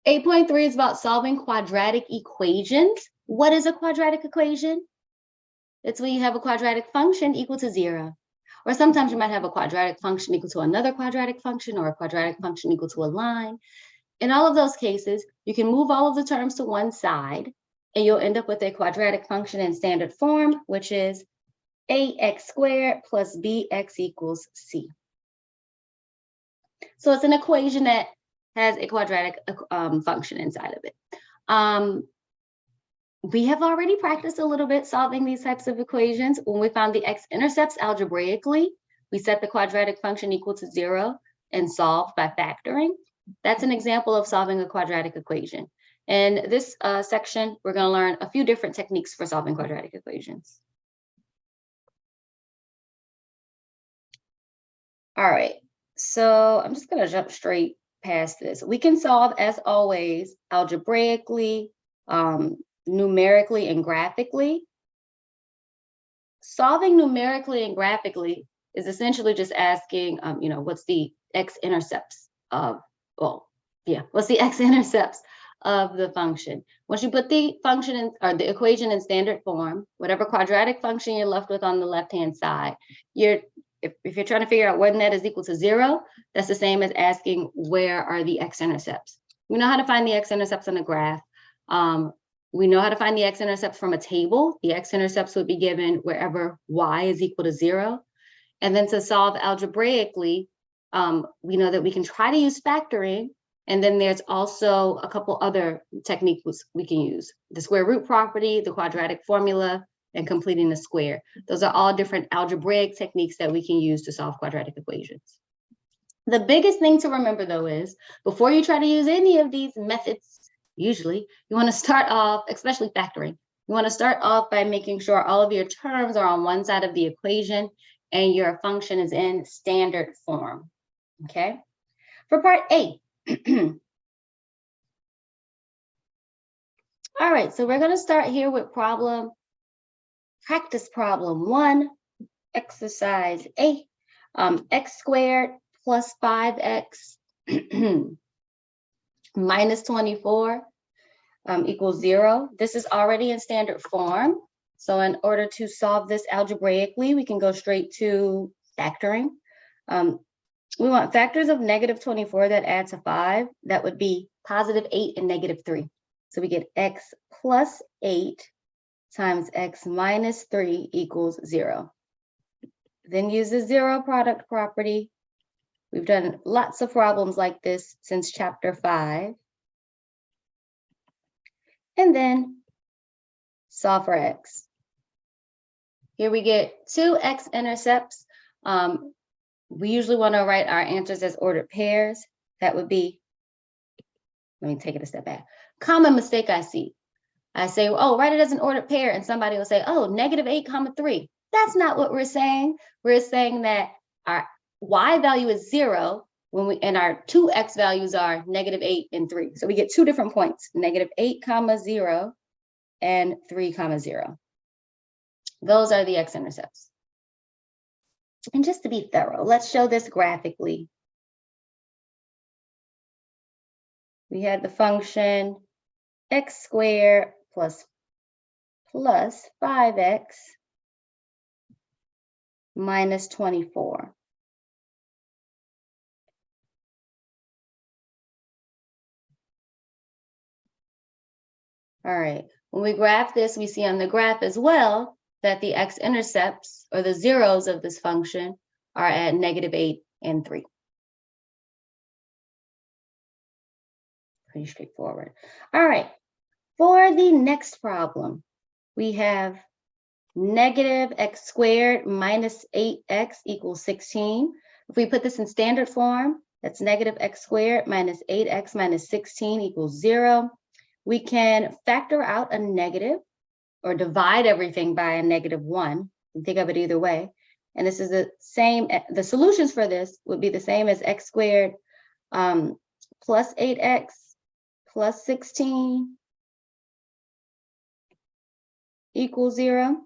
8.3 is about solving quadratic equations. What is a quadratic equation? It's when you have a quadratic function equal to 0. Or sometimes you might have a quadratic function equal to another quadratic function, or a quadratic function equal to a line. In all of those cases, you can move all of the terms to one side, and you'll end up with a quadratic function in standard form, which is ax squared plus bx equals c. So it's an equation that has a quadratic function inside of it. We have already practiced a little bit solving these types of equations. When we found the x-intercepts algebraically, we set the quadratic function equal to 0 and solved by factoring. That's an example of solving a quadratic equation. In this section, we're going to learn a few different techniques for solving quadratic equations. All right, so I'm just going to jump straight past this. We can solve, as always, algebraically, numerically, and graphically. Solving numerically and graphically is essentially just asking, what's the x-intercepts of, what's the x-intercepts of the function? Once you put the function in, or the equation in standard form, whatever quadratic function you're left with on the left-hand side, if you're trying to figure out when that is equal to 0, that's the same as asking where are the x-intercepts. We know how to find the x-intercepts on a graph. We know how to find the x-intercepts from a table. The x-intercepts would be given wherever y is equal to 0. And then to solve algebraically, we know that we can try to use factoring. And then there's also a couple other techniques we can use. The square root property, the quadratic formula, and completing the square. Those are all different algebraic techniques that we can use to solve quadratic equations. The biggest thing to remember, though, is before you try to use any of these methods, usually you want to start off, especially factoring, you want to start off by making sure all of your terms are on one side of the equation and your function is in standard form. Okay? For part A, all right, so we're going to start here with practice problem 1, exercise A, x squared plus 5x minus 24 equals 0. This is already in standard form. So in order to solve this algebraically, we can go straight to factoring. We want factors of negative 24 that add to 5. That would be positive 8 and negative 3. So we get x plus 8 times x minus 3 equals 0. Then use the zero product property. We've done lots of problems like this since chapter 5. And then solve for x. Here we get 2 x-intercepts. We usually want to write our answers as ordered pairs. That would be, let me take it a step back. Common mistake I see. I say, oh, write it as an ordered pair, and somebody will say, oh, negative 8, 3. That's not what we're saying. We're saying that our y value is 0 and our 2x values are negative 8 and 3. So we get 2 different points, negative 8, 0 and 3, 0. Those are the x-intercepts. And just to be thorough, let's show this graphically. We had the function x squared plus 5x minus 24. All right, when we graph this, we see on the graph as well that the x-intercepts, or the zeros of this function, are at negative 8 and 3. Pretty straightforward. All right, for the next problem, we have negative x squared minus 8x equals 16. If we put this in standard form, that's negative x squared minus 8x minus 16 equals 0. We can factor out a negative or divide everything by a negative 1. You can think of it either way. And this is the same, the solutions for this would be the same as x squared plus 8x plus 16 equals 0.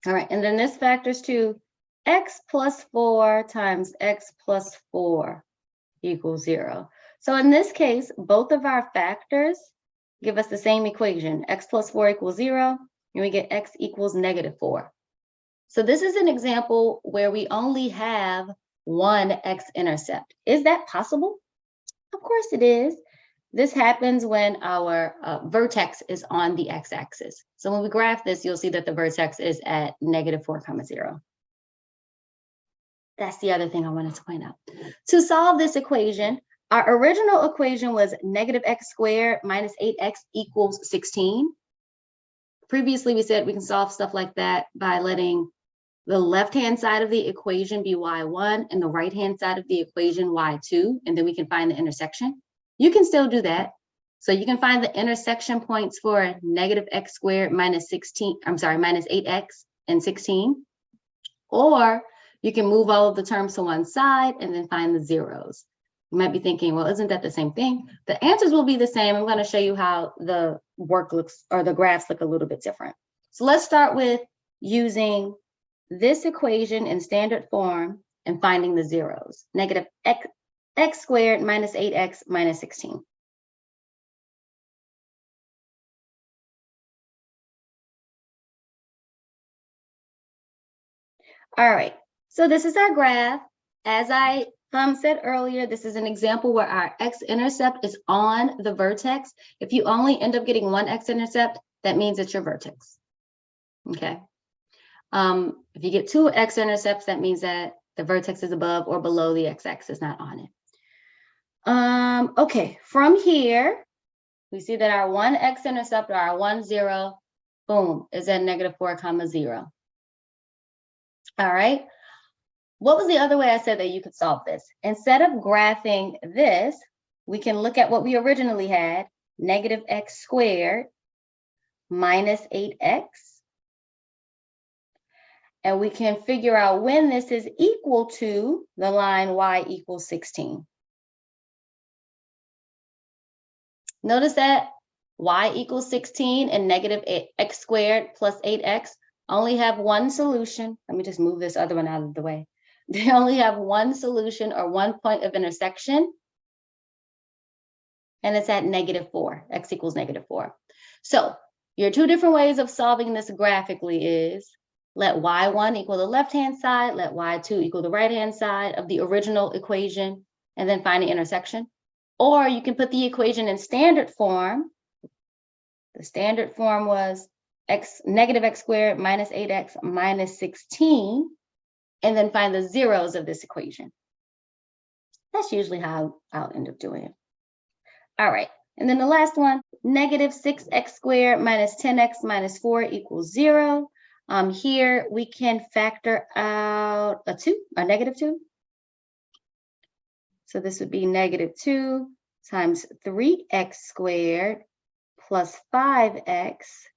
All right, and then this factors to x plus 4 times x plus 4 equals 0. So in this case, both of our factors give us the same equation, x plus 4 equals 0, and we get x equals -4. So this is an example where we only have one x-intercept. Is that possible? Of course it is. This happens when our vertex is on the x-axis. So when we graph this, you'll see that the vertex is at -4, 0. That's the other thing I wanted to point out. To solve this equation, our original equation was -x² minus 8x equals 16. Previously, we said we can solve stuff like that by letting the left-hand side of the equation be y1 and the right-hand side of the equation y2, and then we can find the intersection. You can still do that. So you can find the intersection points for -x² minus 8x and 16. Or you can move all of the terms to one side and then find the zeros. You might be thinking, well, isn't that the same thing? The answers will be the same. I'm going to show you how the work looks, or the graphs look a little bit different. So let's start with using this equation in standard form and finding the zeros. -x² minus 8x minus 16. All right, so this is our graph. As I said earlier, this is an example where our x-intercept is on the vertex. If you only end up getting one x-intercept, that means it's your vertex. Okay. If you get two x-intercepts, that means that the vertex is above or below the x-axis, not on it. Okay, from here, we see that our one x-intercept, or our 1, 0, boom, is at -4, 0. All right. What was the other way I said that you could solve this? Instead of graphing this, we can look at what we originally had, -x² minus 8x. And we can figure out when this is equal to the line y equals 16. Notice that y equals 16 and -x² plus 8x only have one solution. Let me just move this other one out of the way. They only have one solution, or one point of intersection, and it's at -4, x equals -4. So your two different ways of solving this graphically is let y1 equal the left-hand side, let y2 equal the right-hand side of the original equation, and then find the intersection. Or you can put the equation in standard form. The standard form was -x² minus 8x minus 16, and then find the zeros of this equation. That's usually how I'll end up doing it. All right, and then the last one, -6x² minus 10x minus 4 equals 0. Here we can factor out a -2. So this would be -2 times 3x² plus 5x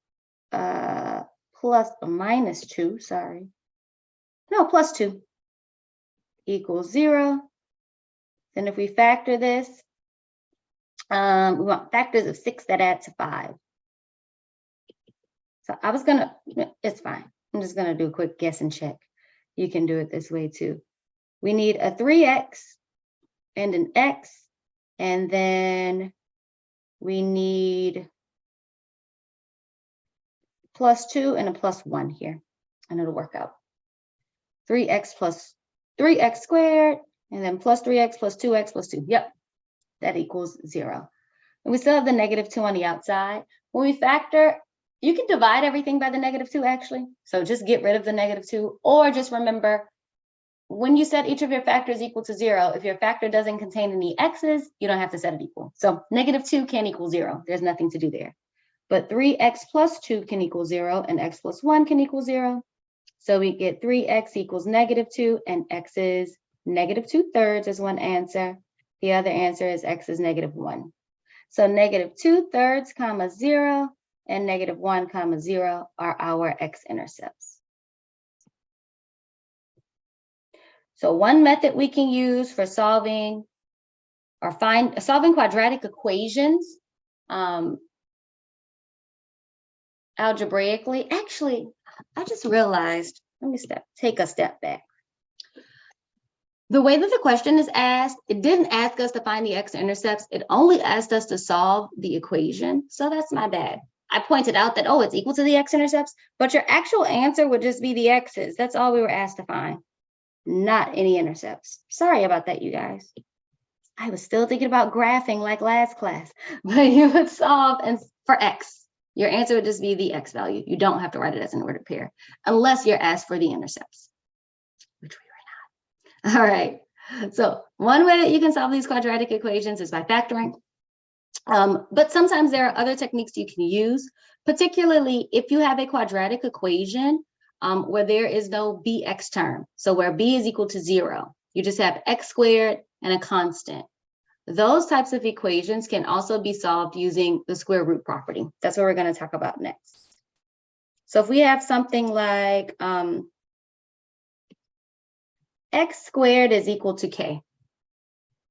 plus -2, sorry. No, plus 2 equals 0. Then if we factor this, we want factors of 6 that add to 5. So it's fine. I'm just gonna do a quick guess and check. You can do it this way too. We need a 3x and an x, and then we need +2 and a +1 here, and it'll work out. 3x plus 3x², and then plus 3x plus 2x plus 2. Yep, that equals 0. And we still have the -2 on the outside. When we factor, you can divide everything by the -2 actually. So just get rid of the -2, or just remember, when you set each of your factors equal to 0, if your factor doesn't contain any x's, you don't have to set it equal. So -2 can equal 0. There's nothing to do there. But 3x plus 2 can equal 0, and x plus 1 can equal 0. So we get 3x equals -2, and x is -2/3 is one answer. The other answer is x is -1. So -2/3, 0, and -1, 0 are our x-intercepts. So one method we can use for solving quadratic equations algebraically. Actually, I just realized, let me take a step back. The way that the question is asked, it didn't ask us to find the x-intercepts. It only asked us to solve the equation. So that's my bad. I pointed out that, oh, it's equal to the x-intercepts, but your actual answer would just be the x's. That's all we were asked to find, not any intercepts. Sorry about that, you guys. I was still thinking about graphing like last class, but you would solve and for x. Your answer would just be the x value. You don't have to write it as an ordered pair unless you're asked for the intercepts, which we were not. All right. So one way that you can solve these quadratic equations is by factoring. But sometimes there are other techniques you can use, particularly if you have a quadratic equation where there is no bx term. So where b is equal to 0, you just have x squared and a constant. Those types of equations can also be solved using the square root property. That's what we're going to talk about next. So if we have something like x squared is equal to k.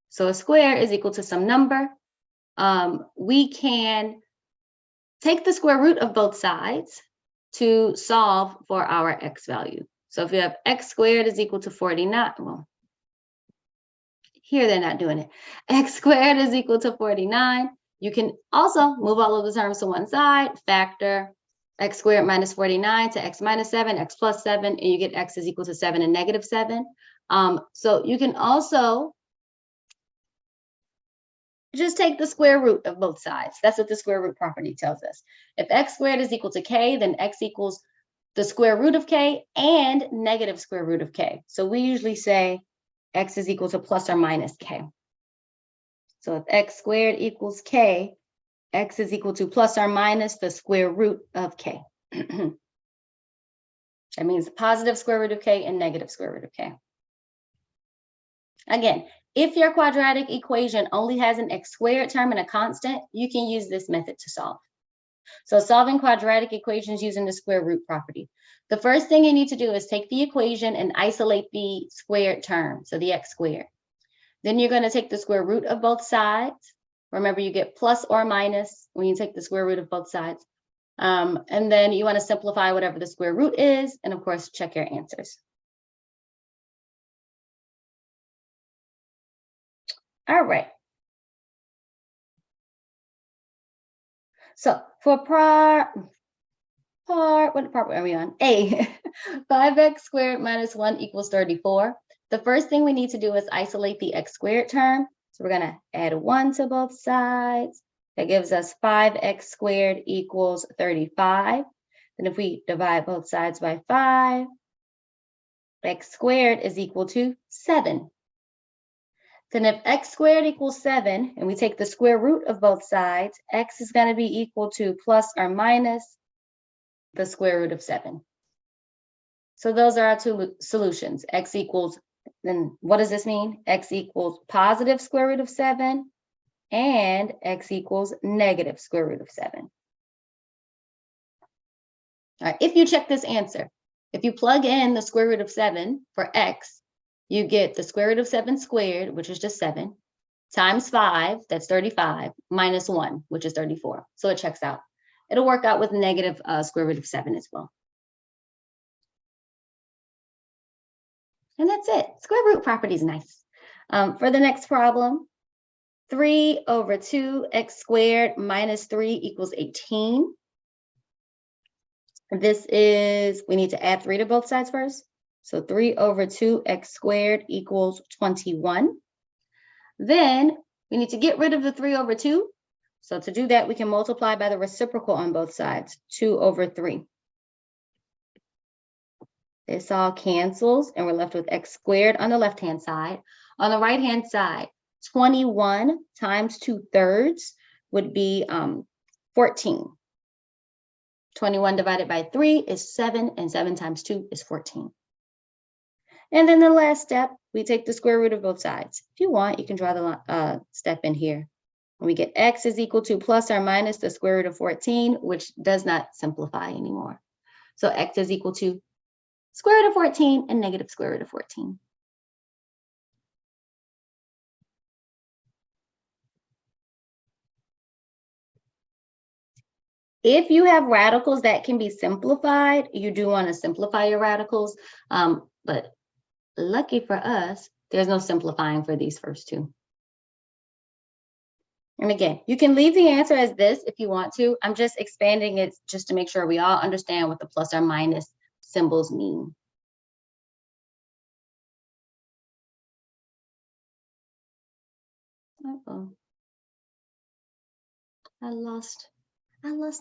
So a square is equal to some number. We can take the square root of both sides to solve for our x value. So if you have x squared is equal to 49, well, here they're not doing it. X squared is equal to 49. You can also move all of the terms to one side, factor x squared minus 49 to x minus 7, x plus 7, and you get x is equal to 7 and negative 7. So you can also just take the square root of both sides. That's what the square root property tells us. If x squared is equal to k, then x equals the square root of k and negative square root of k. So we usually say x is equal to plus or minus k. So if x squared equals k, x is equal to plus or minus the square root of k. That means positive square root of k and negative square root of k. Again, if your quadratic equation only has an x squared term and a constant, you can use this method to solve. So solving quadratic equations using the square root property. The first thing you need to do is take the equation and isolate the squared term, so the x squared. Then you're going to take the square root of both sides. Remember, you get plus or minus when you take the square root of both sides. And then you want to simplify whatever the square root is, and of course, check your answers. All right. So for what part are we on? A, 5x squared minus 1 equals 34. The first thing we need to do is isolate the x squared term. So we're going to add 1 to both sides. That gives us 5x squared equals 35. Then if we divide both sides by 5, x squared is equal to 7. Then if x squared equals 7, and we take the square root of both sides, x is going to be equal to plus or minus the square root of 7. So those are our two solutions. X equals, then what does this mean? X equals positive square root of 7, and x equals negative square root of 7. All right, if you check this answer, if you plug in the square root of 7 for x, you get the square root of 7 squared, which is just 7, times 5, that's 35, minus 1, which is 34. So it checks out. It'll work out with negative square root of 7 as well. And that's it. Square root property is nice. For the next problem, 3 over 2x squared minus 3 equals 18. This is, we need to add 3 to both sides first. So 3 over 2x squared equals 21. Then we need to get rid of the 3 over 2. So to do that, we can multiply by the reciprocal on both sides, 2 over 3. This all cancels, and we're left with x squared on the left-hand side. On the right-hand side, 21 times 2/3 would be 14. 21 divided by 3 is 7, and 7 times 2 is 14. And then the last step, we take the square root of both sides. If you want, you can draw the step in here. And we get x is equal to plus or minus the square root of 14, which does not simplify anymore. So x is equal to square root of 14 and negative square root of 14. If you have radicals that can be simplified, you do want to simplify your radicals. But lucky for us, There's no simplifying for these first two. And again, you can leave the answer as this if you want to. I'm just expanding it just to make sure we all understand what the plus or minus symbols mean. Uh-oh. I lost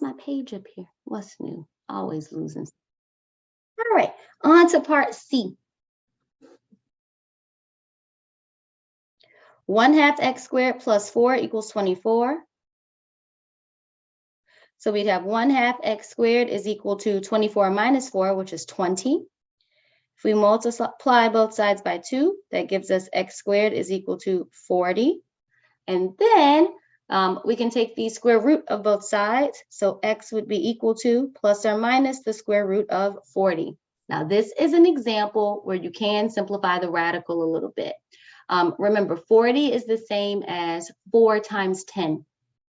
my page up here. What's new? Always losing. All right, on to part C. 1/2 x squared plus 4 equals 24. So we'd have 1/2 x squared is equal to 24 minus 4, which is 20. If we multiply both sides by 2, that gives us x squared is equal to 40. And then we can take the square root of both sides. So x would be equal to plus or minus the square root of 40. Now, this is an example where you can simplify the radical a little bit. Remember, 40 is the same as 4 times 10.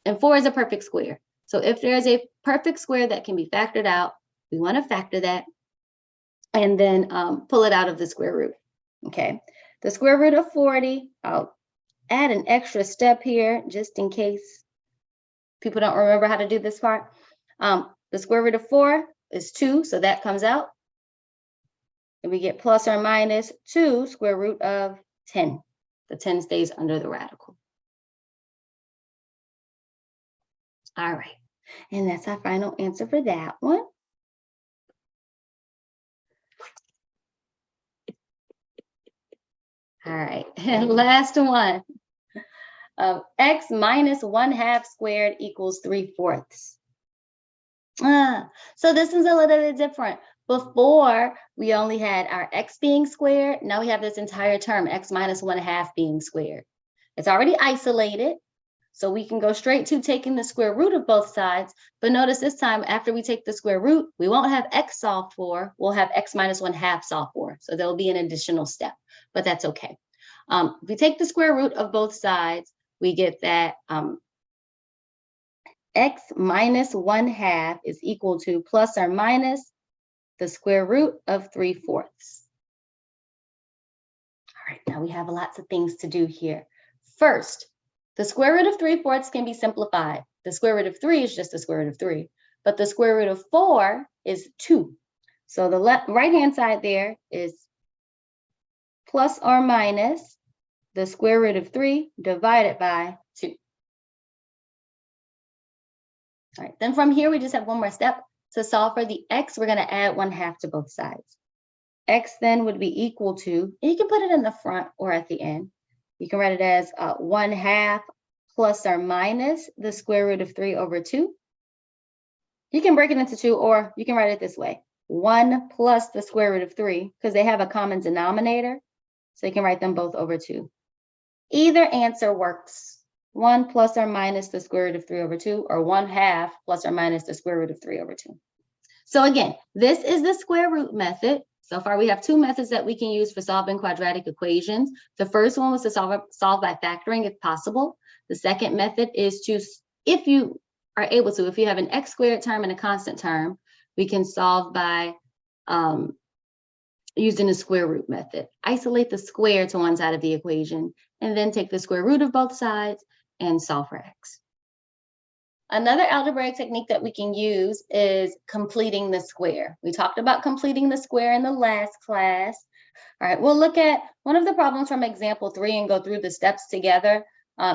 And 4 is a perfect square. So if there's a perfect square that can be factored out, we want to factor that and then pull it out of the square root. Okay, the square root of 40, I'll add an extra step here just in case people don't remember how to do this part. The square root of 4 is 2, so that comes out. And we get plus or minus 2 square root of 10. The 10 stays under the radical. All right, and that's our final answer for that one. All right, and last one. X minus 1/2 squared equals 3/4. So this is a little bit different. Before, we only had our x being squared. Now we have this entire term, x minus 1/2 being squared. It's already isolated, so we can go straight to taking the square root of both sides. But notice this time, after we take the square root, we won't have x solved for. We'll have x minus 1/2 solved for. So there'll be an additional step, but that's okay. If we take the square root of both sides, we get that x minus 1/2 is equal to plus or minus the square root of 3/4. All right, now we have lots of things to do here. First, the square root of 3/4 can be simplified. The square root of 3 is just the square root of 3, but the square root of 4 is 2. So the right-hand side there is plus or minus the square root of 3 divided by 2. All right, then from here, we just have one more step. To solve for the x, we're going to add 1/2 to both sides. X then would be equal to, and you can put it in the front or at the end. You can write it as 1/2 plus or minus the square root of 3 over 2. You can break it into 2, or you can write it this way. 1 plus the square root of 3, because they have a common denominator. So you can write them both over 2. Either answer works. 1 plus or minus the square root of 3 over 2, or 1/2 plus or minus the square root of 3 over 2. So again, this is the square root method. So far, we have two methods that we can use for solving quadratic equations. The first one was to solve by factoring if possible. The second method is to, if you are able to, if you have an x squared term and a constant term, we can solve by using the square root method. Isolate the square to one side of the equation, and then take the square root of both sides and solve for x. Another algebraic technique that we can use is completing the square. We talked about completing the square in the last class. All right, we'll look at one of the problems from example 3 and go through the steps together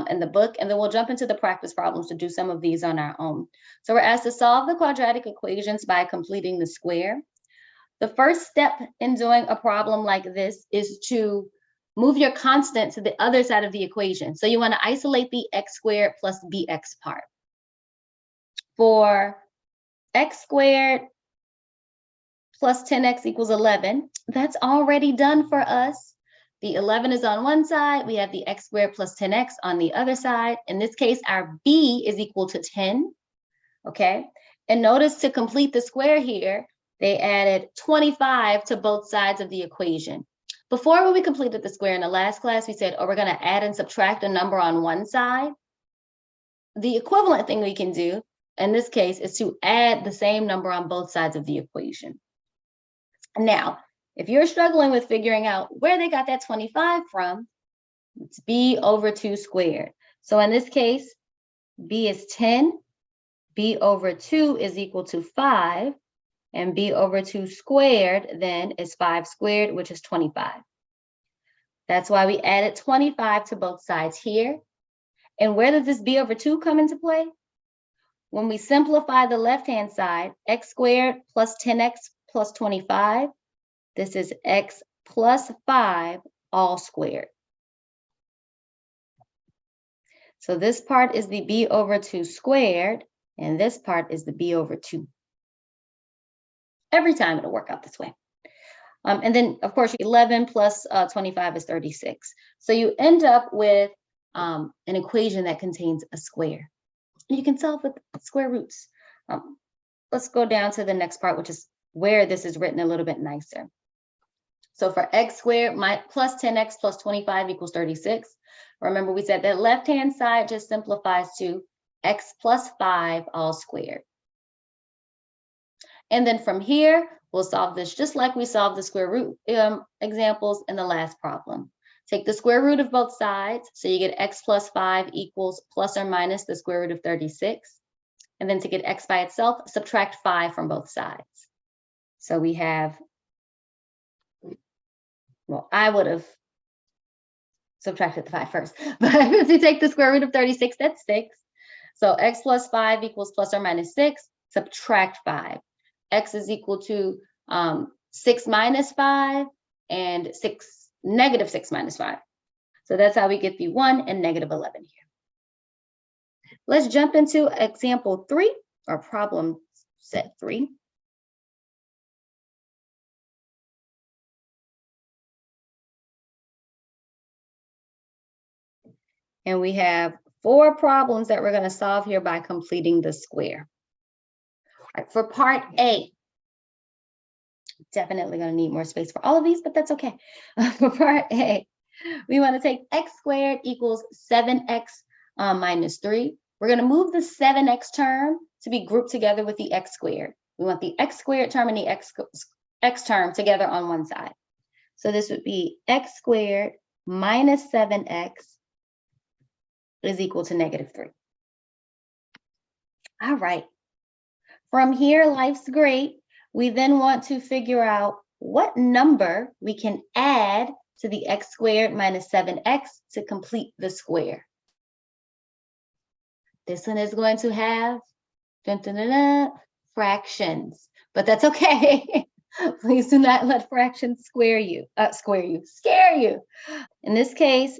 in the book, and then we'll jump into the practice problems to do some of these on our own. So we're asked to solve the quadratic equations by completing the square. The first step in doing a problem like this is to move your constant to the other side of the equation. So you want to isolate the x squared plus bx part. For x squared plus 10x equals 11, that's already done for us. The 11 is on one side. We have the x squared plus 10x on the other side. In this case, our b is equal to 10, okay? And notice to complete the square here, they added 25 to both sides of the equation. Before, when we completed the square in the last class, we said, oh, we're going to add and subtract a number on one side. The equivalent thing we can do in this case is to add the same number on both sides of the equation. Now, If you're struggling with figuring out where they got that 25 from, it's b over 2 squared. So in this case, b is 10, b over 2 is equal to 5, and b over 2 squared then is 5 squared, which is 25. That's why we added 25 to both sides here. And where does this b over 2 come into play? When we simplify the left-hand side, x squared plus 10x plus 25, this is x plus 5 all squared. So this part is the b over 2 squared, and this part is the b over 2. Every time it'll work out this way. And then, of course, 11 plus 25 is 36. So you end up with an equation that contains a square. You can solve with square roots. Let's go down to the next part, which is where this is written a little bit nicer. So for x squared plus 10x plus 25 equals 36. Remember, we said that left-hand side just simplifies to x plus 5 all squared. And then from here, we'll solve this just like we solved the square root examples in the last problem. Take the square root of both sides, so you get x plus 5 equals plus or minus the square root of 36. And then to get x by itself, subtract 5 from both sides. So we have, well, I would have subtracted the 5 first, but if you take the square root of 36, that's 6. So x plus 5 equals plus or minus 6, subtract 5. X is equal to 6 minus 5 and negative 6 minus 5. So that's how we get the 1 and negative 11 here. Let's jump into example 3 or problem set 3. And we have 4 problems that we're going to solve here by completing the square. All right, for part A, definitely going to need more space for all of these, but that's okay. For part A, we want to take x squared equals 7x minus 3. We're going to move the 7x term to be grouped together with the x squared. We want the x squared term and the x term together on one side. So this would be x squared minus 7x is equal to negative 3. All right. From here, life's great. We then want to figure out what number we can add to the x squared minus 7x to complete the square. This one is going to have fractions, but that's okay. Please do not let fractions scare you. In this case,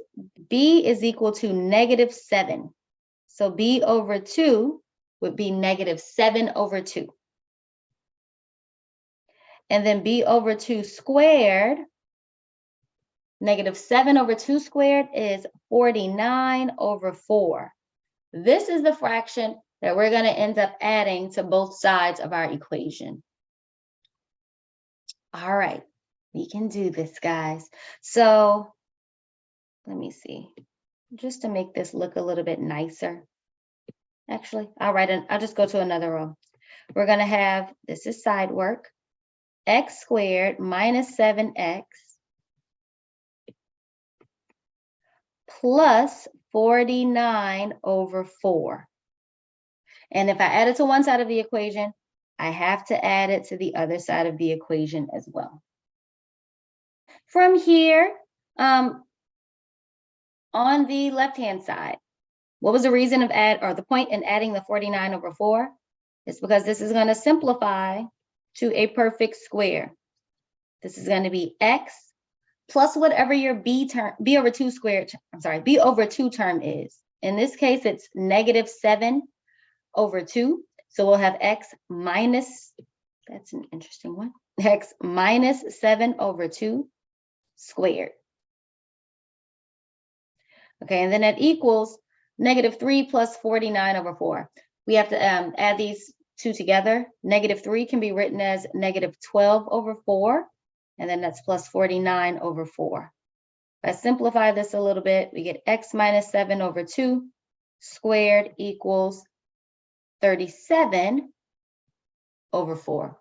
b is equal to negative 7. So b over 2 would be negative 7 over 2. And then b over 2 squared, negative 7 over 2 squared is 49 over 4. This is the fraction that we're going to end up adding to both sides of our equation. All right, we can do this, guys. So let me see, just to make this look a little bit nicer. Actually, I'll just go to another row. We're going to have, this is side work, x squared minus 7x plus 49 over 4. And if I add it to one side of the equation, I have to add it to the other side of the equation as well. From here, on the left-hand side, what was the reason of the point in adding the 49 over 4? It's because this is going to simplify to a perfect square. This is going to be x plus whatever your b over 2 term is. In this case, it's negative 7 over 2. So we'll have x minus, that's an interesting one, x minus 7 over 2 squared. Okay, and then that equals negative 3 plus 49 over 4. We have to add these two together. Negative 3 can be written as negative 12 over 4, and then that's plus 49 over 4. If I simplify this a little bit, we get x minus 7 over 2 squared equals 37 over 4.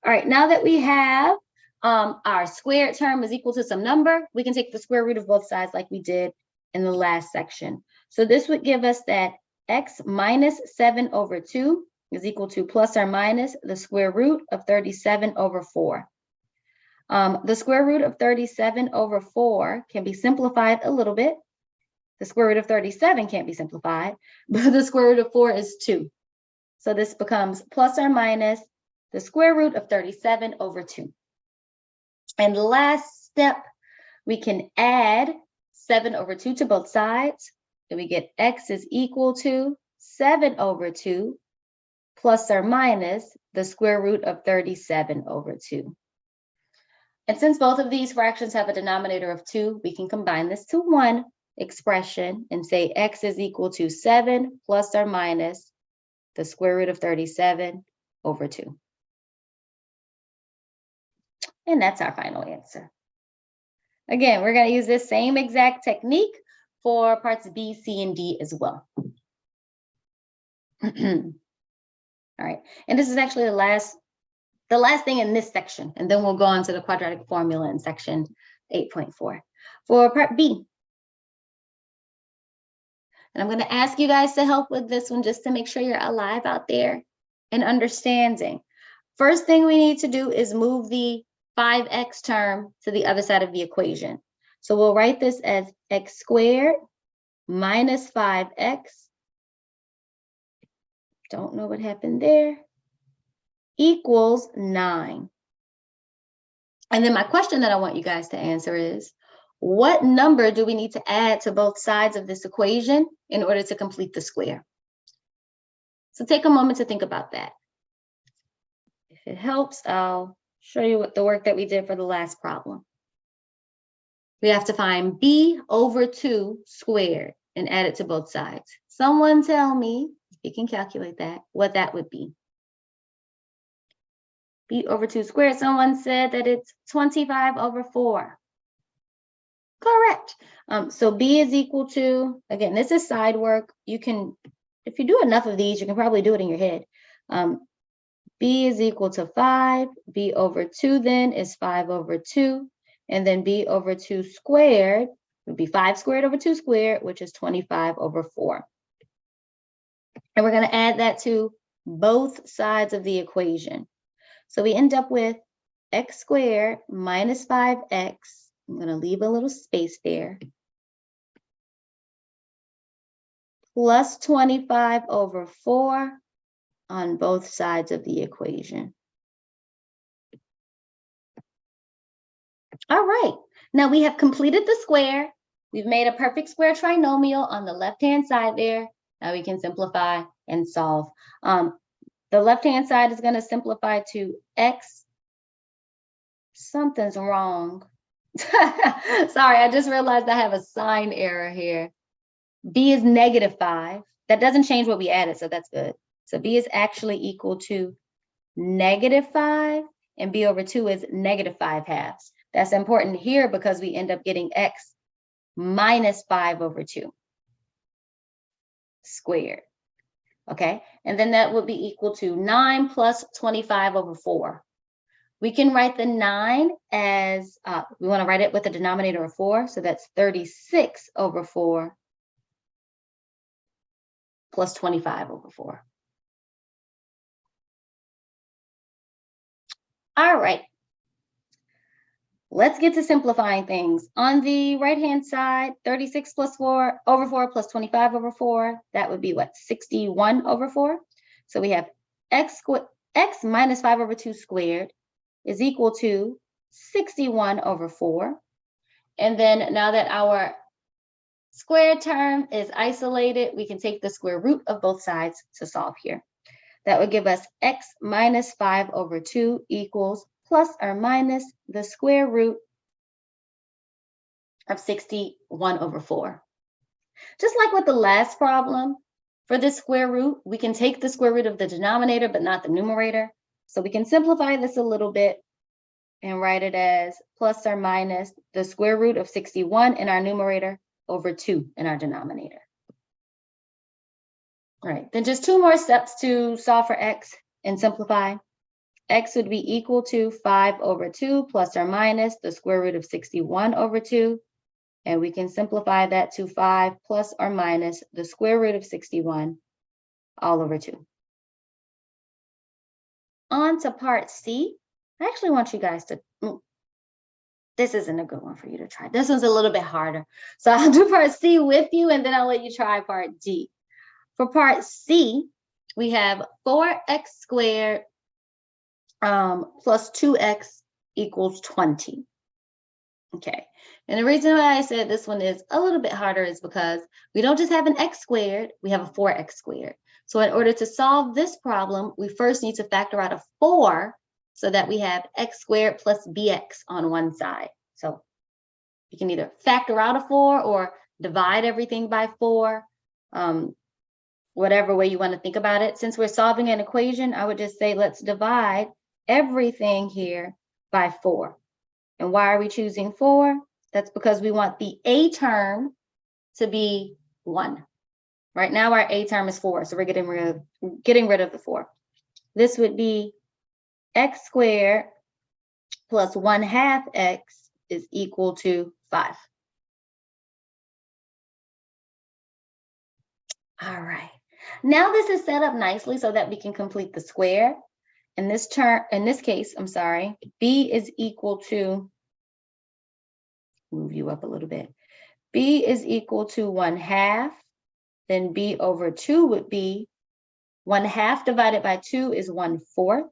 All right, now that we have our squared term is equal to some number, we can take the square root of both sides like we did in the last section. So this would give us that x minus 7 over 2 is equal to plus or minus the square root of 37 over 4. The square root of 37 over 4 can be simplified a little bit. The square root of 37 can't be simplified, but the square root of 4 is 2. So this becomes plus or minus the square root of 37 over 2. And the last step, we can add 7 over 2 to both sides. And we get x is equal to 7 over 2 plus or minus the square root of 37 over 2. And since both of these fractions have a denominator of 2, we can combine this to one expression and say x is equal to 7 plus or minus the square root of 37 over 2. And that's our final answer. Again, we're going to use this same exact technique for parts B, C, and D as well. All right, and this is actually the last thing in this section, and then we'll go on to the quadratic formula in section 8.4. For part B, and I'm going to ask you guys to help with this one just to make sure you're alive out there and understanding. First thing we need to do is move the 5x term to the other side of the equation. So we'll write this as x squared minus 5x. Don't know what happened there. Equals 9. And then my question that I want you guys to answer is, what number do we need to add to both sides of this equation in order to complete the square? So take a moment to think about that. If it helps, I'll show you what the work that we did for the last problem. We have to find b over 2 squared and add it to both sides. Someone tell me, if you can calculate that, what that would be. B over 2 squared, someone said that it's 25 over 4. Correct. So B is equal to, again, this is side work. You can, if you do enough of these, you can probably do it in your head. B is equal to 5. B over 2 then is 5 over 2. And then B over 2 squared would be 5 squared over 2 squared, which is 25 over 4. And we're going to add that to both sides of the equation. So we end up with x squared minus 5x. I'm going to leave a little space there. Plus 25 over 4 on both sides of the equation. All right, now we have completed the square. We've made a perfect square trinomial on the left-hand side there. Now we can simplify and solve. The left-hand side is going to simplify to x. Something's wrong. Sorry, I just realized I have a sign error here. B is negative 5. That doesn't change what we added, so that's good. So B is actually equal to negative 5, and B over 2 is negative 5 halves. That's important here because we end up getting x minus 5 over 2 squared. Okay, and then that would be equal to 9 plus 25 over 4. We can write the 9 as, we want to write it with a denominator of 4, so that's 36 over 4 plus 25 over 4. All right, let's get to simplifying things. On the right-hand side, 36 plus 4 over 4 plus 25 over 4, that would be what, 61 over 4? So we have x minus 5 over 2 squared is equal to 61 over 4. And then now that our squared term is isolated, we can take the square root of both sides to solve here. That would give us x minus 5 over 2 equals plus or minus the square root of 61 over 4. Just like with the last problem, for this square root, we can take the square root of the denominator, but not the numerator. So we can simplify this a little bit and write it as plus or minus the square root of 61 in our numerator over 2 in our denominator. All right, then just 2 more steps to solve for x and simplify. x would be equal to 5 over 2 plus or minus the square root of 61 over 2. And we can simplify that to 5 plus or minus the square root of 61 all over 2. On to part C. I actually want you guys to, this isn't a good one for you to try. This one's a little bit harder. So I'll do part C with you, and then I'll let you try part D. For part C, we have 4x squared plus 2x equals 20. Okay, and the reason why I said this one is a little bit harder is because we don't just have an x squared, we have a 4x squared. So in order to solve this problem, we first need to factor out a 4 so that we have x squared plus bx on one side. So you can either factor out a 4 or divide everything by 4, whatever way you want to think about it. Since we're solving an equation, I would just say let's divide everything here by 4. And why are we choosing 4? That's because we want the a term to be 1. Right now our a term is 4, so we're getting rid of the 4. This would be x squared plus 1/2 x is equal to 5. All right. Now this is set up nicely so that we can complete the square. In this case, b is equal to, move you up a little bit. B is equal to 1/2. Then b over 2 would be 1/2 divided by 2 is 1/4.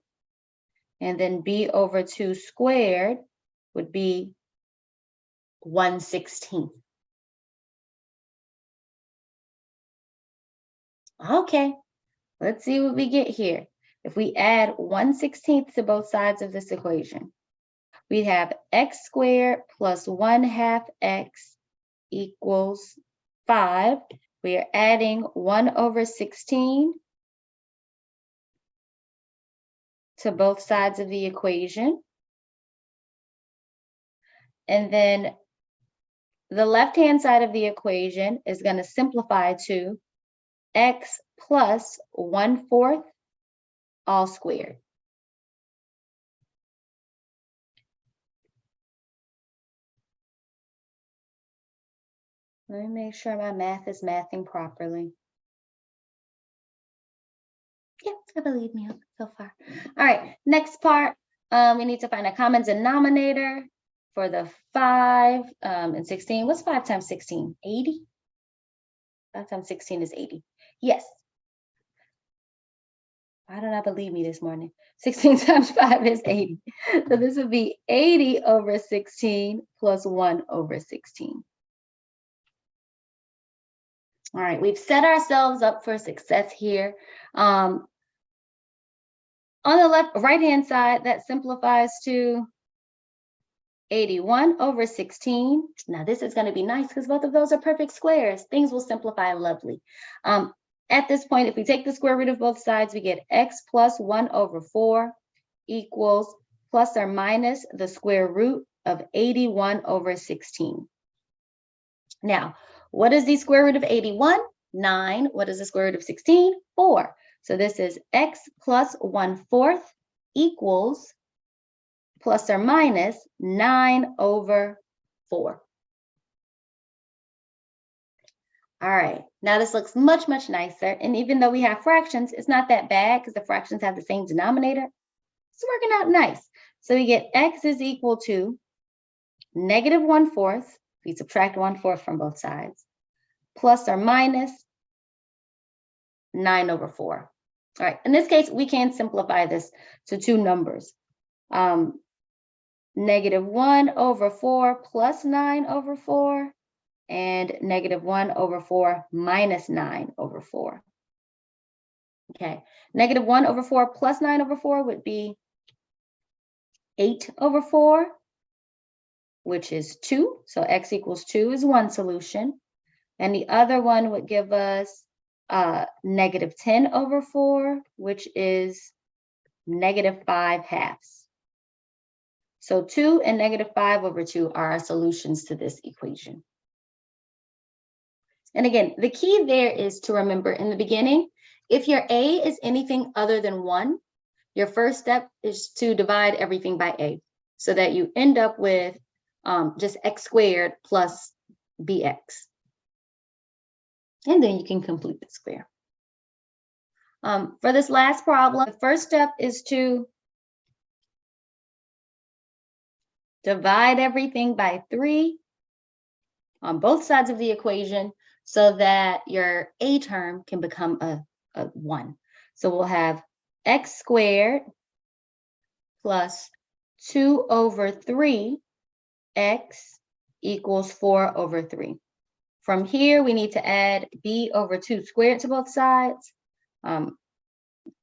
And then b over 2 squared would be 1/16. Okay, let's see what we get here. If we add 1/16 to both sides of this equation, we have x squared plus 1/2 x equals 5. We are adding 1 over 16 to both sides of the equation. And then the left-hand side of the equation is going to simplify to x plus 1/4 all squared. Let me make sure my math is mathing properly. Yeah, I believe me so far. All right, next part, we need to find a common denominator for the 5 and 16. What's 5 times 16? 80? 5 times 16 is 80. Yes. Why don't I believe me this morning? 16 times 5 is 80. So this would be 80 over 16 plus 1 over 16. All right, we've set ourselves up for success here. On the right-hand side, that simplifies to 81 over 16. Now this is going to be nice because both of those are perfect squares. Things will simplify lovely. At this point, if we take the square root of both sides, we get x plus 1 over 4 equals plus or minus the square root of 81 over 16. Now, what is the square root of 81? 9. What is the square root of 16? 4. So this is x plus 1/4 equals plus or minus 9 over 4. All right, now this looks much, much nicer. And even though we have fractions, it's not that bad because the fractions have the same denominator. It's working out nice. So we get x is equal to negative 1/4. We subtract 1/4 from both sides, plus or minus 9 over 4. All right, in this case, we can simplify this to two numbers. Negative 1 over 4 plus 9 over 4, and negative 1 over 4 minus 9 over 4. Okay, negative 1 over 4 plus 9 over 4 would be 8 over 4, which is 2. So x equals 2 is one solution. And the other one would give us negative 10 over 4, which is negative 5/2. So 2 and negative 5 over 2 are our solutions to this equation. And again, the key there is to remember in the beginning, if your a is anything other than 1, your first step is to divide everything by a, so that you end up with just x squared plus bx. And then you can complete the square. For this last problem, the first step is to divide everything by 3 on both sides of the equation so that your a term can become a 1. So we'll have x squared plus 2 over 3 x equals 4 over 3. From here, we need to add b over 2 squared to both sides.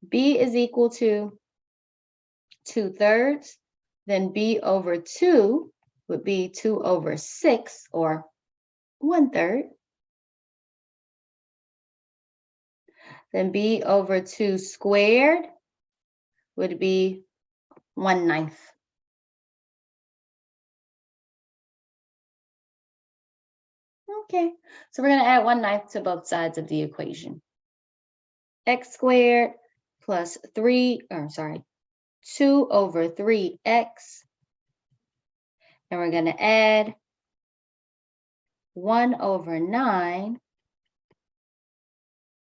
B is equal to 2/3. Then b over 2 would be 2 over 6, or 1/3. Then b over 2 squared would be 1/9. Okay, so we're going to add 1/9 to both sides of the equation. X squared plus 2 over 3x. And we're going to add 1 over 9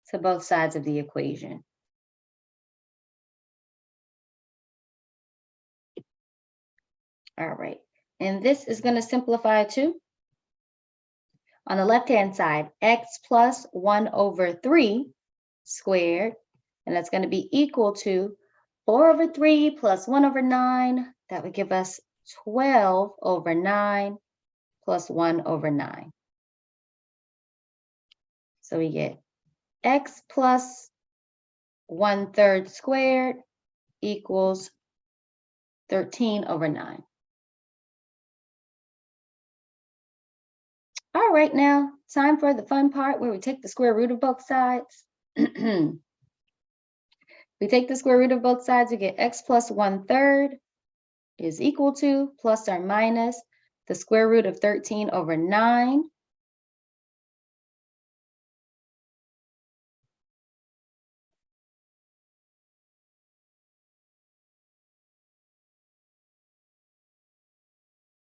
to both sides of the equation. All right, and this is going to simplify too. On the left-hand side, x plus 1 over 3 squared, and that's going to be equal to 4 over 3 plus 1 over 9. That would give us 12 over 9 plus 1 over 9. So we get x plus 1/3 squared equals 13 over 9. All right, now time for the fun part where we take the square root of both sides. We take the square root of both sides, we get x plus 1/3 is equal to plus or minus the square root of 13 over 9.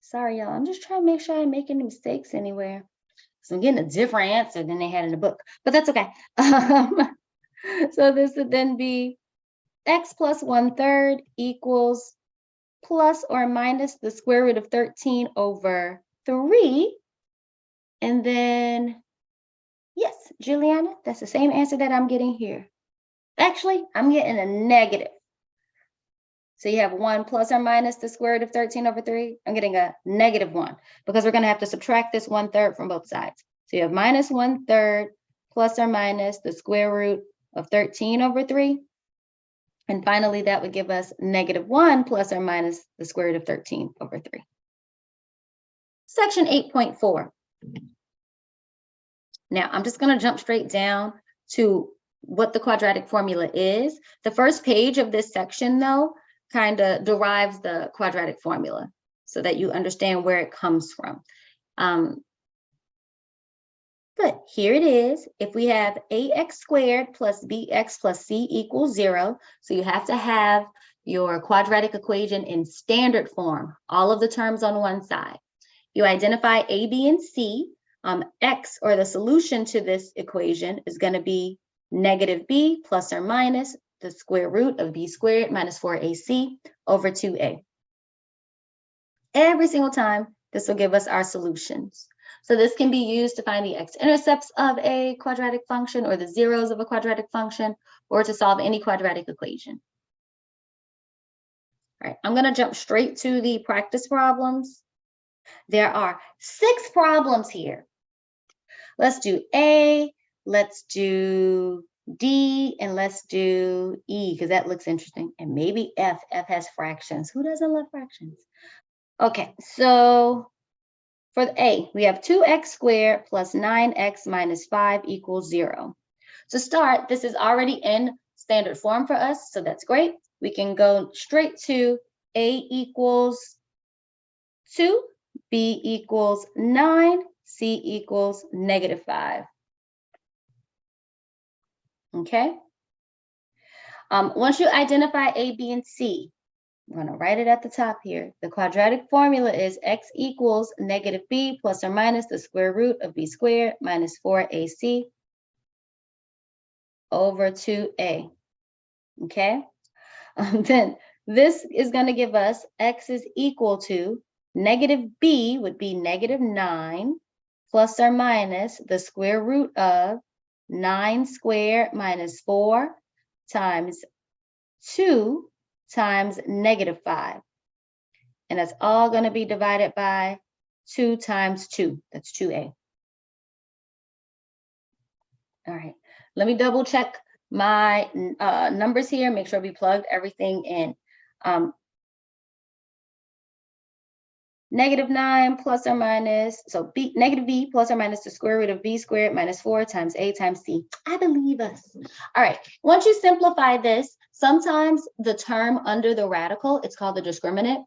Sorry, y'all, I'm just trying to make sure I didn't make any mistakes anywhere. So I'm getting a different answer than they had in the book, but that's okay. So this would then be x plus 1/3 equals plus or minus the square root of 13 over 3. And then, yes, Juliana, that's the same answer that I'm getting here. Actually, I'm getting a negative. So you have 1 plus or minus the square root of 13 over 3. I'm getting a -1 because we're going to have to subtract this 1/3 from both sides. So you have minus 1/3 plus or minus the square root of 13 over 3. And finally, that would give us -1 plus or minus the square root of 13 over 3. Section 8.4. Now, I'm just going to jump straight down to what the quadratic formula is. The first page of this section, though, kind of derives the quadratic formula so that you understand where it comes from. But here it is. If we have ax squared plus bx plus c equals 0, so you have to have your quadratic equation in standard form, all of the terms on one side. You identify a, b, and c. X, or the solution to this equation, is going to be -b plus or minus the square root of b squared minus 4ac over 2a. Every single time, this will give us our solutions. So this can be used to find the x-intercepts of a quadratic function or the zeros of a quadratic function, or to solve any quadratic equation. All right, I'm going to jump straight to the practice problems. There are 6 problems here. Let's do A, let's do D, and let's do E, because that looks interesting. And maybe F. F has fractions. Who doesn't love fractions? Okay, so for the A, we have 2x squared plus 9x minus 5 equals 0. To start, this is already in standard form for us, so that's great. We can go straight to A equals 2, B equals 9, C equals -5. Okay. Once you identify A, B, and C, I'm going to write it at the top here. The quadratic formula is x equals negative b plus or minus the square root of b squared minus 4ac over 2a. Okay? Then this is going to give us x is equal to negative b would be negative 9 plus or minus the square root of 9 squared minus 4 times 2 times negative 5. And that's all going to be divided by 2 times 2. That's 2a. All right. Let me double check my numbers here, make sure we plugged everything in. Negative 9 plus or minus, so negative b plus or minus the square root of b squared minus 4 times a times c. I believe us. All right, once you simplify this, sometimes the term under the radical, it's called the discriminant.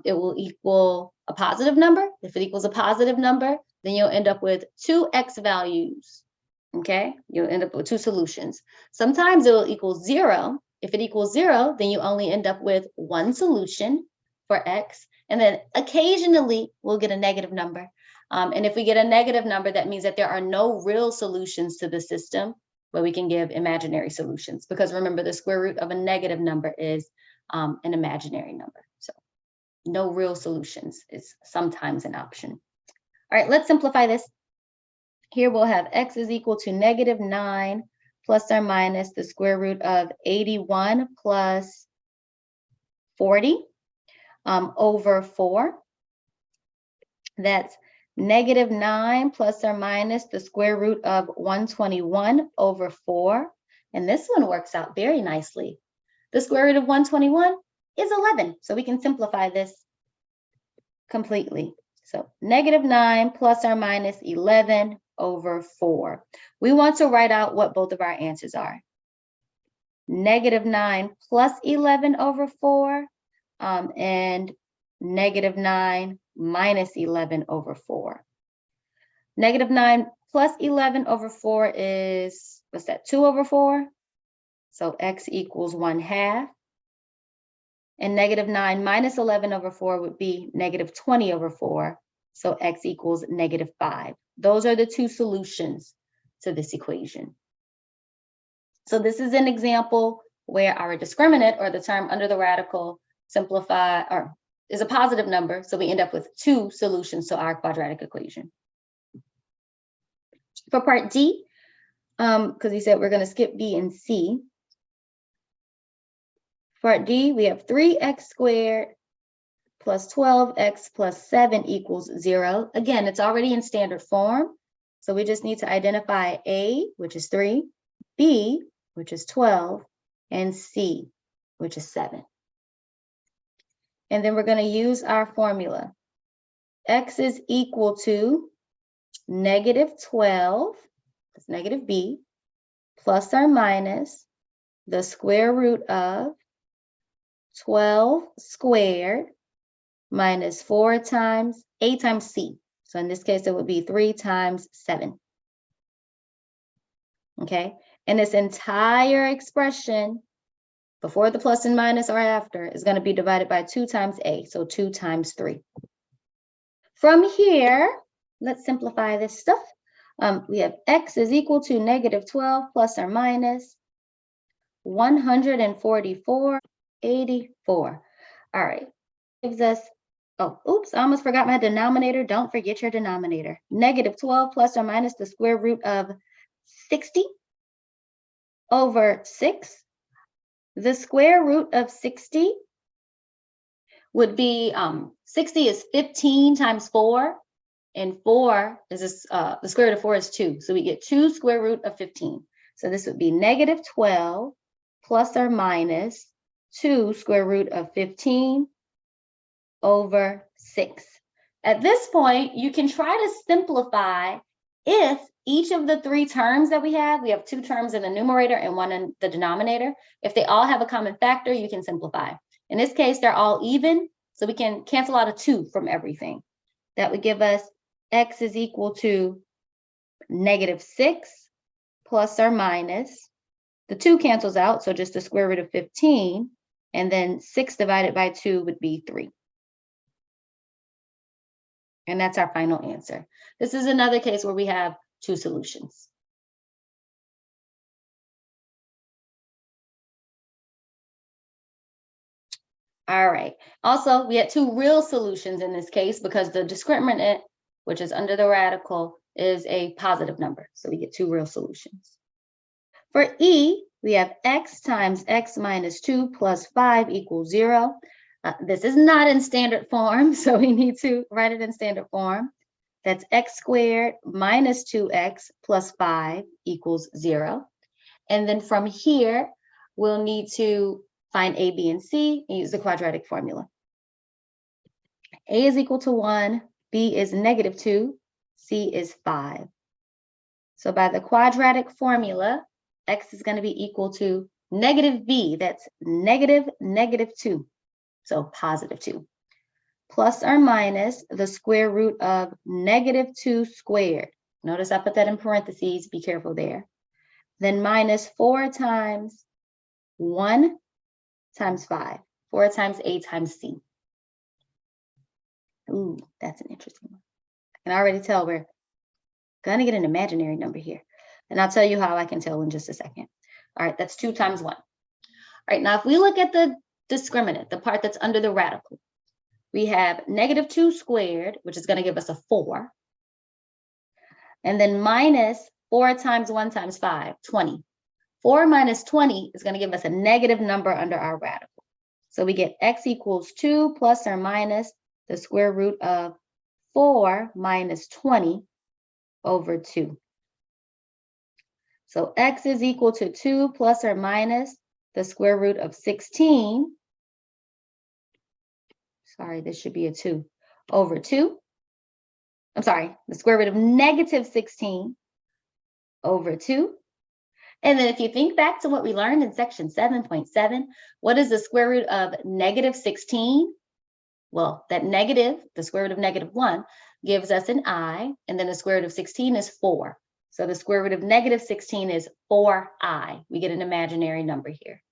It will equal a positive number. If it equals a positive number, then you'll end up with 2 x values, okay? You'll end up with 2 solutions. Sometimes it will equal 0. If it equals 0, then you only end up with 1 solution for x. And then occasionally we'll get a negative number. And if we get a negative number, that means that there are no real solutions to the system, but we can give imaginary solutions. Because remember, the square root of a negative number is an imaginary number. So no real solutions is sometimes an option. All right, let's simplify this. Here we'll have x is equal to negative 9 plus or minus the square root of 81 plus 40. Over 4. That's negative 9 plus or minus the square root of 121 over 4. And this one works out very nicely. The square root of 121 is 11. So we can simplify this completely. So negative 9 plus or minus 11 over 4. We want to write out what both of our answers are. Negative 9 plus 11 over 4. And negative 9 minus 11 over 4. Negative 9 plus 11 over 4 is, what's that, 2 over 4? So x equals 1/2. And negative 9 minus 11 over 4 would be negative 20 over 4. So x equals negative 5. Those are the 2 solutions to this equation. So this is an example where our discriminant, or the term under the radical, simplify or is a positive number, so we end up with 2 solutions to our quadratic equation. For part D, because he said we're going to skip B and C. Part D, we have 3x squared plus 12x plus 7 equals 0. Again, it's already in standard form, so we just need to identify A, which is 3, B, which is 12, and C, which is 7. And then we're going to use our formula. X is equal to negative 12, that's negative b, plus or minus the square root of 12 squared minus 4 times a times c. So in this case, it would be 3 times 7. Okay, and this entire expression, before the plus and minus or after, is going to be divided by 2 times a, so 2 times 3. From here, let's simplify this stuff. We have x is equal to negative 12 plus or minus 144.84. All right, gives us, oh, oops, I almost forgot my denominator. Don't forget your denominator. Negative 12 plus or minus the square root of 60 over 6. The square root of 60 would be, 60 is 15 times 4, and 4 is this, the square root of 4 is 2. So we get 2 square root of 15. So this would be negative 12 plus or minus 2 square root of 15 over 6. At this point, you can try to simplify if each of the 3 terms that we have 2 terms in the numerator and 1 in the denominator. If they all have a common factor, you can simplify. In this case, they're all even, so we can cancel out a 2 from everything. That would give us x is equal to negative 6 plus or minus The 2 cancels out, so just the square root of 15. And then 6 divided by 2 would be 3. And that's our final answer. This is another case where we have 2 solutions. All right. Also, we had 2 real solutions in this case because the discriminant, which is under the radical, is a positive number. So we get 2 real solutions. For E, we have x times x minus 2 plus 5 equals 0. This is not in standard form, so we need to write it in standard form. That's x squared minus 2x plus 5 equals 0. And then from here, we'll need to find a, b, and c and use the quadratic formula. A is equal to 1, b is negative 2, c is 5. So by the quadratic formula, x is going to be equal to negative b, that's negative 2, so positive 2, plus or minus the square root of negative 2 squared. Notice I put that in parentheses, be careful there. Then minus 4 times 1 times 5, 4 times a times c. Ooh, that's an interesting one. I can already tell we're going to get an imaginary number here. And I'll tell you how I can tell in just a second. All right, that's 2 times 1. All right, now if we look at the discriminant, the part that's under the radical, we have negative 2 squared, which is going to give us a 4. And then minus 4 times 1 times 5, 20. 4 minus 20 is going to give us a negative number under our radical. So we get x equals 2 plus or minus the square root of 4 minus 20 over 2. So x is equal to 2 plus or minus the square root of 16. Sorry, this should be a 2 over 2. I'm sorry, the square root of negative 16 over 2. And then if you think back to what we learned in section 7.7, what is the square root of negative 16? Well, that negative, the square root of negative 1, gives us an I, and then the square root of 16 is 4. So the square root of negative 16 is 4i. We get an imaginary number here.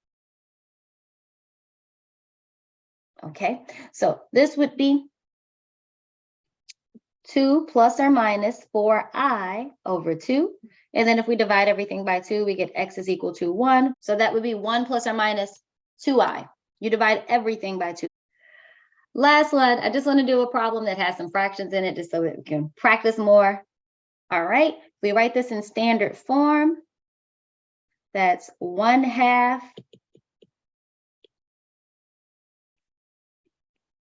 Okay, so this would be 2 plus or minus 4i over 2. And then if we divide everything by 2, we get x is equal to 1. So that would be 1 plus or minus 2i. You divide everything by 2. Last one, I just want to do a problem that has some fractions in it just so that we can practice more. All right, we write this in standard form. That's 1/2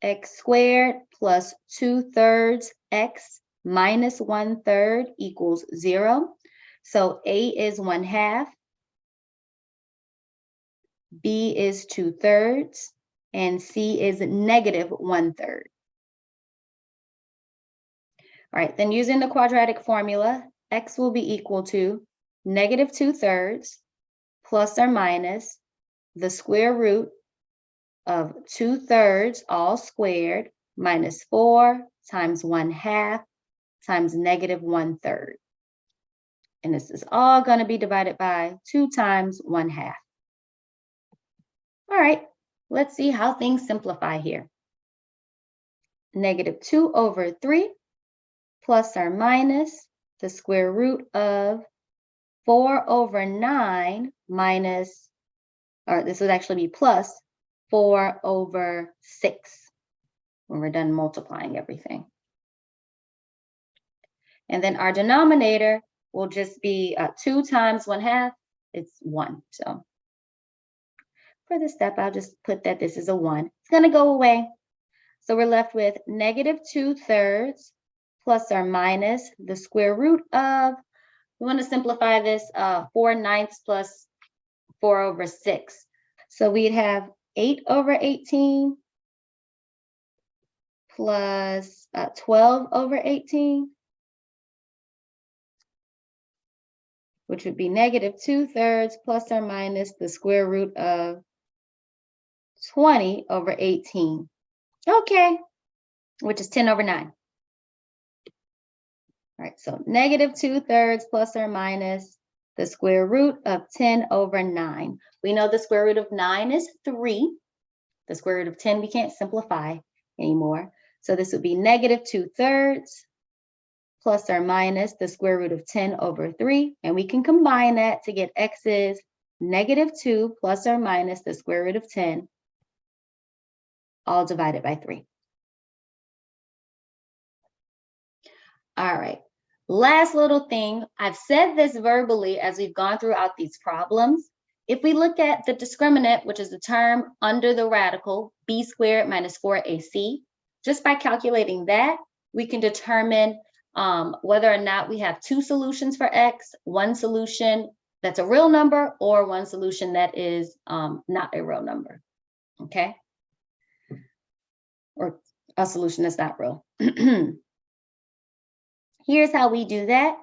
x squared plus 2/3 x minus 1/3 equals 0. So a is 1/2, b is 2/3, and c is negative 1/3. All right, then using the quadratic formula, x will be equal to negative 2/3 plus or minus the square root of 2/3 all squared minus 4 times 1/2 times negative 1/3. And this is all going to be divided by 2 times 1/2. All right, let's see how things simplify here. Negative 2 over 3 plus or minus the square root of 4 over 9 minus, or this would actually be plus 4 over 6 when we're done multiplying everything. And then our denominator will just be 2 times 1/2, it's 1. So for this step, I'll just put that this is a 1. It's going to go away. So we're left with negative 2/3 plus or minus the square root of, we want to simplify this, 4/9 plus 4 over 6. So we'd have 8 over 18 plus 12 over 18, which would be negative 2/3 plus or minus the square root of 20 over 18. Okay, which is 10 over 9. All right, so negative 2/3 plus or minus the square root of 10 over 9. We know the square root of 9 is 3. The square root of 10 we can't simplify anymore. So this would be negative 2/3 plus or minus the square root of 10 over 3. And we can combine that to get x is negative 2 plus or minus the square root of 10, all divided by 3. All right, last little thing. I've said this verbally as we've gone throughout these problems. If we look at the discriminant, which is the term under the radical, b squared minus 4ac, just by calculating that, we can determine whether or not we have two solutions for x, one solution that's a real number or one solution that is not a real number, okay? Or a solution that's not real. Here's how we do that.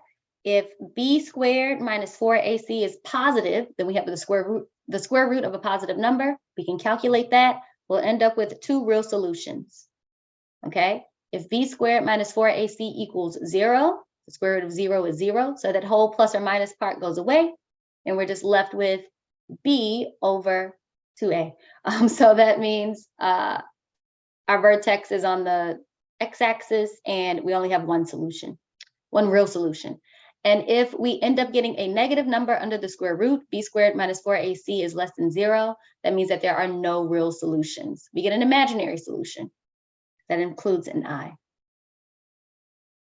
If b squared minus 4ac is positive, then we have the square root of a positive number. We can calculate that. We'll end up with two real solutions, okay? If b squared minus 4ac equals 0, the square root of 0 is 0, so that whole plus or minus part goes away, and we're just left with b over 2a. So that means our vertex is on the x-axis, and we only have one solution, one real solution. And if we end up getting a negative number under the square root, b squared minus 4ac is less than 0, that means that there are no real solutions. We get an imaginary solution that includes an I.